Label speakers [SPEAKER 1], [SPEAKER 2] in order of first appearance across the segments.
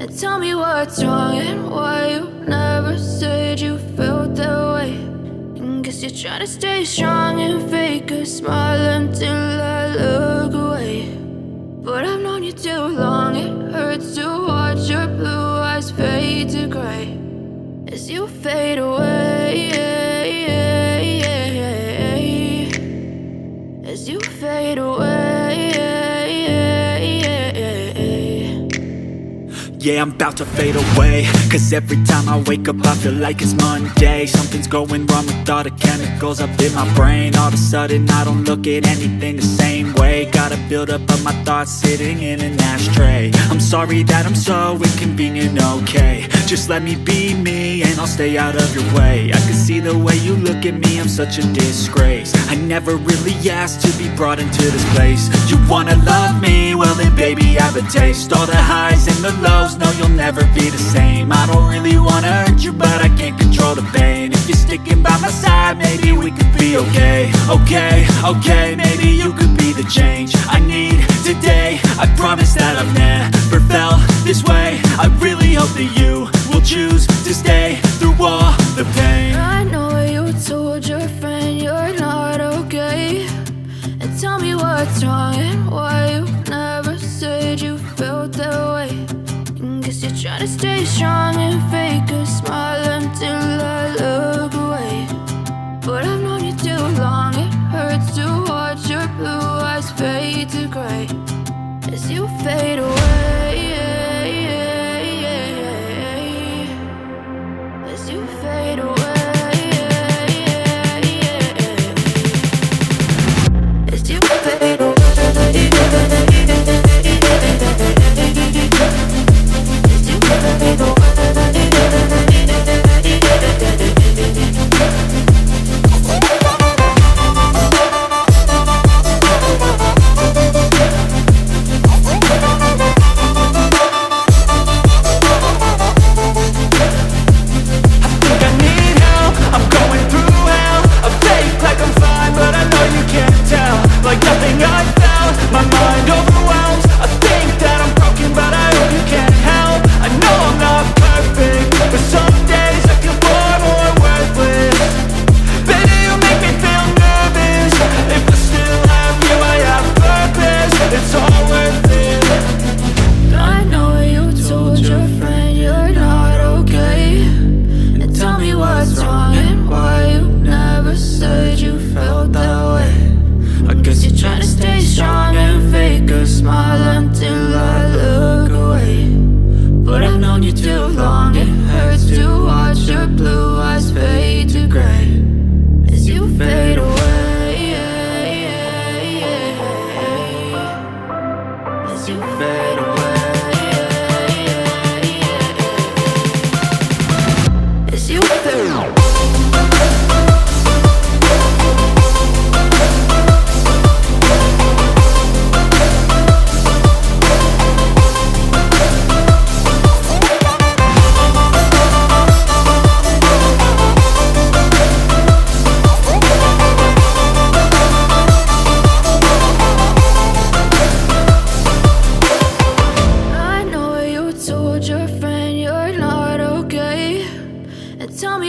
[SPEAKER 1] And tell me what's wrong and why you never said you felt that way. And guess you're trying to stay strong and fake a smile until I look away. But I've known you too long, it hurts to watch your blue eyes fade to gray as you fade away, as you fade away.
[SPEAKER 2] Yeah, I'm about to fade away, cause every time I wake up I feel like it's Monday. Something's going wrong with all the chemicals up in my brain. All of a sudden I don't look at anything the same way. Got a buildup of my thoughts sitting in an ashtray. I'm sorry that I'm so inconvenient, okay. Just let me be me and I'll stay out of your way. I can see the way you look at me, I'm such a disgrace. I never really asked to be brought into this place. You wanna love me? Well then baby I have a taste. All the highs and the lows, no you'll never be the same. I don't really wanna hurt you but I can't control the pain. If you're sticking by my side maybe we could be okay. Okay, maybe you could be the change I need today. I promise that I've never felt this way. I really hope that you will choose to stay through all the pain.
[SPEAKER 1] I know you told your friend you're not okay. And tell me what's wrong and why you never said you felt that way. And guess you're trying to stay strong and fake a smile until I look away. But I've known you too long, it hurts to watch your blue eyes fade to gray as you fade away, as you fade away, as you fade away.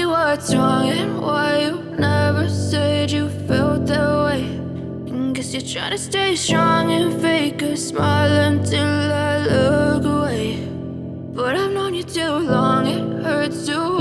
[SPEAKER 1] What's wrong and why you never said you felt that way. And guess you're trying to stay strong and fake a smile until I look away. But I've known you too long, it hurts to